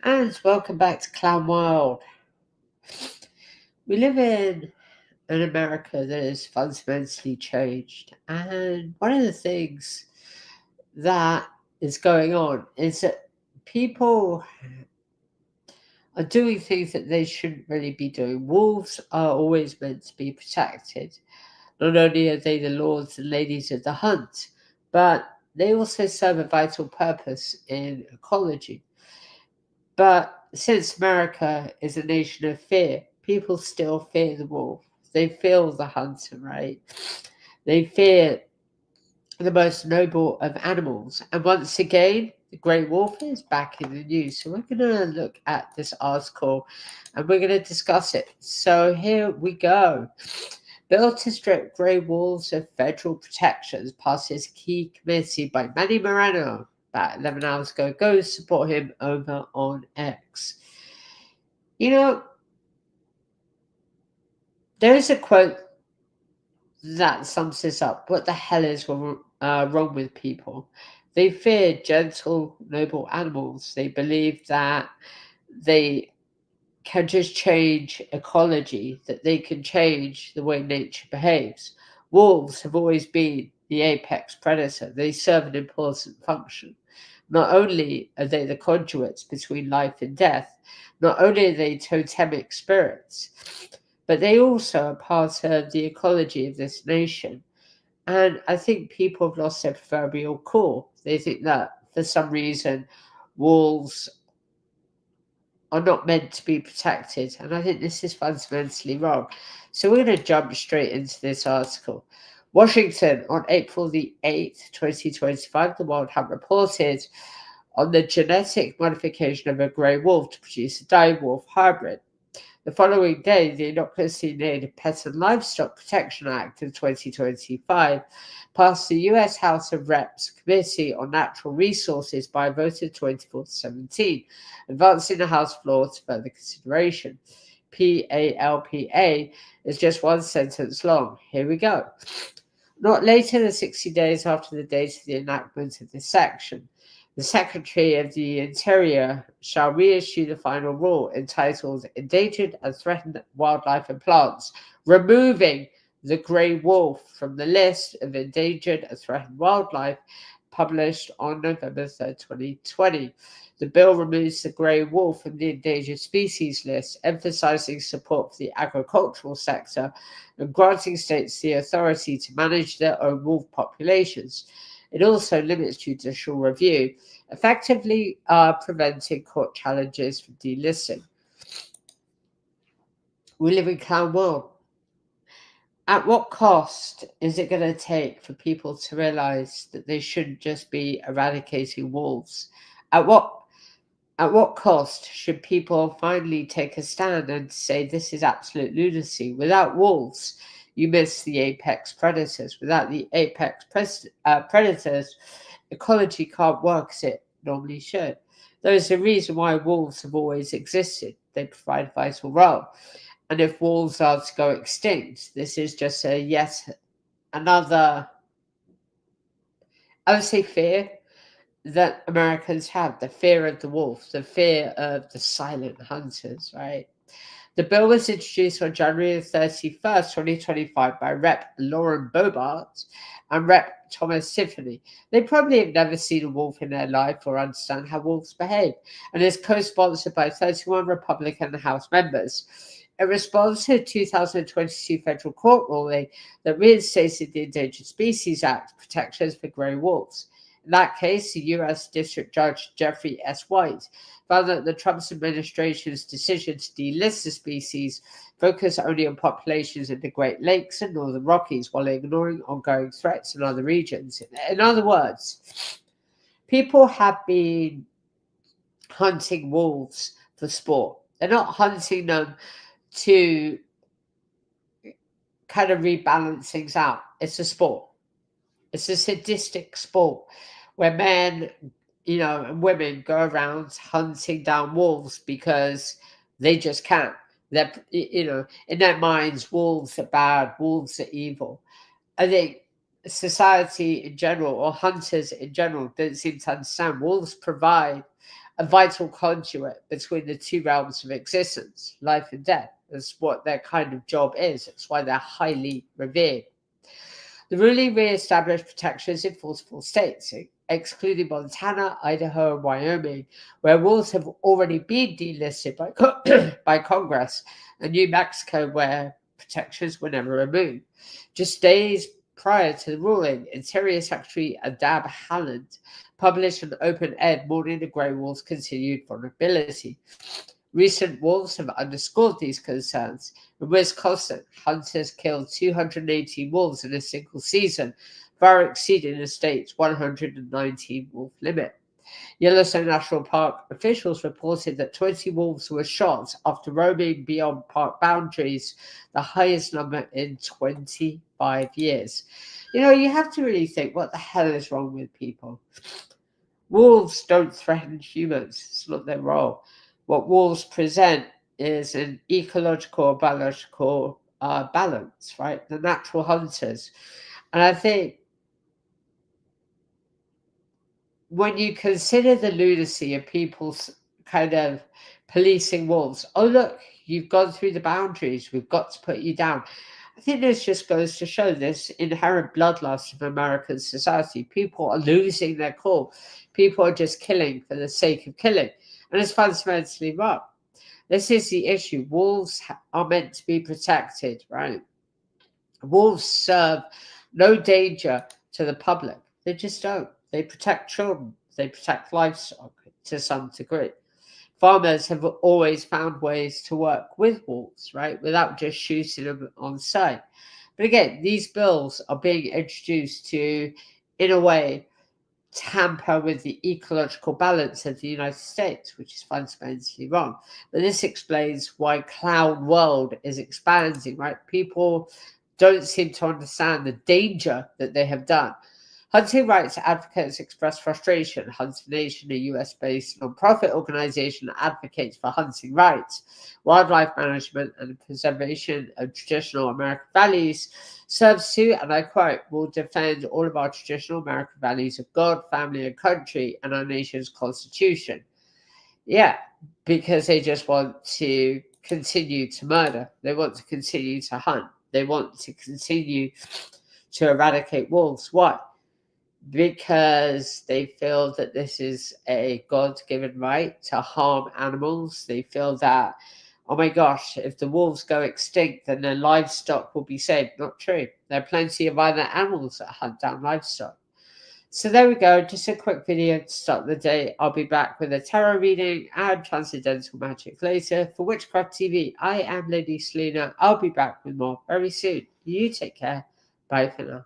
And welcome back to Clown World. We live in an America that is fundamentally changed, and one of the things that is going on is that people are doing things that they shouldn't really be doing. Wolves are always meant to be protected. Not only are they the lords and ladies of the hunt, but they also serve a vital purpose in ecology. But since America is a nation of fear, people still fear the wolf. They fear the hunter, right? They fear the most noble of animals. And once again, the grey wolf is back in the news. So we're going to look at this article and we're going to discuss it. So here we go. Bill to strip grey wolves of federal protections passes key committee by Manny Moreno about 11 hours ago. Go support him over on X. You know, there is a quote that sums this up. What the hell is wrong with people? They fear gentle, noble animals. They believe that they can just change ecology, that they can change the way nature behaves. Wolves have always been the apex predator. They serve an important function. Not only are they the conduits between life and death, not only are they totemic spirits, but they also are part of the ecology of this nation. And I think people have lost their proverbial cool. They think that for some reason wolves are not meant to be protected. And I think this is fundamentally wrong. So we're going to jump straight into this article. Washington, on April the 8th, 2025, the Wild Hunt reported on the genetic modification of a grey wolf to produce a dire wolf hybrid. The following day, the innocuously named Pet and Livestock Protection Act of 2025 passed the U.S. House of Reps Committee on Natural Resources by a vote of 24-17, advancing the House floor to further consideration. PALPA is just one sentence long. Here we go. Not later than 60 days after the date of the enactment of this section, the Secretary of the Interior shall reissue the final rule entitled Endangered and Threatened Wildlife and Plants, removing the grey wolf from the list of endangered and threatened wildlife published on November 3rd, 2020. The bill removes the grey wolf from the endangered species list, emphasizing support for the agricultural sector and granting states the authority to manage their own wolf populations. It also limits judicial review, effectively preventing court challenges from delisting. We live in clown world. At what cost is it going to take for people to realize that they shouldn't just be eradicating wolves? At what at what cost should people finally take a stand and say this is absolute lunacy? Without wolves, you miss the apex predators. Without the predators, ecology can't work as it normally should. There is a reason why wolves have always existed. They provide a vital role. And if wolves are to go extinct, this is just a yet another, I would say, fear that Americans have, the fear of the wolf, the fear of the silent hunters, right? The bill was introduced on January 31st, 2025 by Rep. Lauren Boebert and Rep. Thomas Tiffany. They probably have never seen a wolf in their life or understand how wolves behave, and is co-sponsored by 31 Republican House members. In response to a 2022 federal court ruling that reinstated the Endangered Species Act protections for grey wolves. In that case, the U.S. District Judge Jeffrey S. White found that the Trump administration's decision to delist the species focused only on populations in the Great Lakes and Northern Rockies while ignoring ongoing threats in other regions. In other words, people have been hunting wolves for sport. They're not hunting them to kind of rebalance things out. It's a sport. It's a sadistic sport where men, and women go around hunting down wolves because they just can. They're, in their minds, wolves are bad, wolves are evil. I think society in general, or hunters in general, don't seem to understand wolves provide a vital conduit between the two realms of existence, life and death. That's what their kind of job is. It's why they're highly revered. The ruling re-established protections in 44 states, excluding Montana, Idaho, and Wyoming, where wolves have already been delisted by Congress, and New Mexico, where protections were never removed. Just days prior to the ruling, Interior Secretary Adam Haaland published an open-ed warning the grey wolves' continued vulnerability. Recent wolves have underscored these concerns. In Wisconsin, hunters killed 218 wolves in a single season, far exceeding the state's 119 wolf limit. Yellowstone National Park officials reported that 20 wolves were shot after roaming beyond park boundaries, the highest number in 25 years. You have to really think, what the hell is wrong with people? Wolves don't threaten humans. It's not their role. What wolves present is an ecological, biological balance, right? The natural hunters. And I think when you consider the lunacy of people's kind of policing wolves, oh, look, you've gone through the boundaries, we've got to put you down. I think this just goes to show this inherent bloodlust of American society. People are losing their cool. People are just killing for the sake of killing. And it's fundamentally wrong. This is the issue. Wolves are meant to be protected, right? Wolves serve no danger to the public. They just don't. They protect children. They protect livestock to some degree. Farmers have always found ways to work with wolves, right, without just shooting them on sight. But again, these bills are being introduced to, in a way, tamper with the ecological balance of the United States, which is fundamentally wrong. But this explains why Clown World is expanding, right? People don't seem to understand the danger that they have done. Hunting rights advocates express frustration. Hunting Nation, a US-based non-profit organization, advocates for hunting rights, wildlife management, and the preservation of traditional American values, serves to, and I quote, will defend all of our traditional American values of God, family, and country, and our nation's constitution. Yeah, because they just want to continue to murder. They want to continue to hunt. They want to continue to eradicate wolves. Why? Because they feel that this is a God-given right to harm animals. They feel that, oh my gosh, if the wolves go extinct, then their livestock will be saved. Not true. There are plenty of other animals that hunt down livestock. So there we go. Just a quick video to start the day. I'll be back with a tarot reading and transcendental magic later. For Witchcraft TV, I am Lady Selena. I'll be back with more very soon. You take care. Bye for now.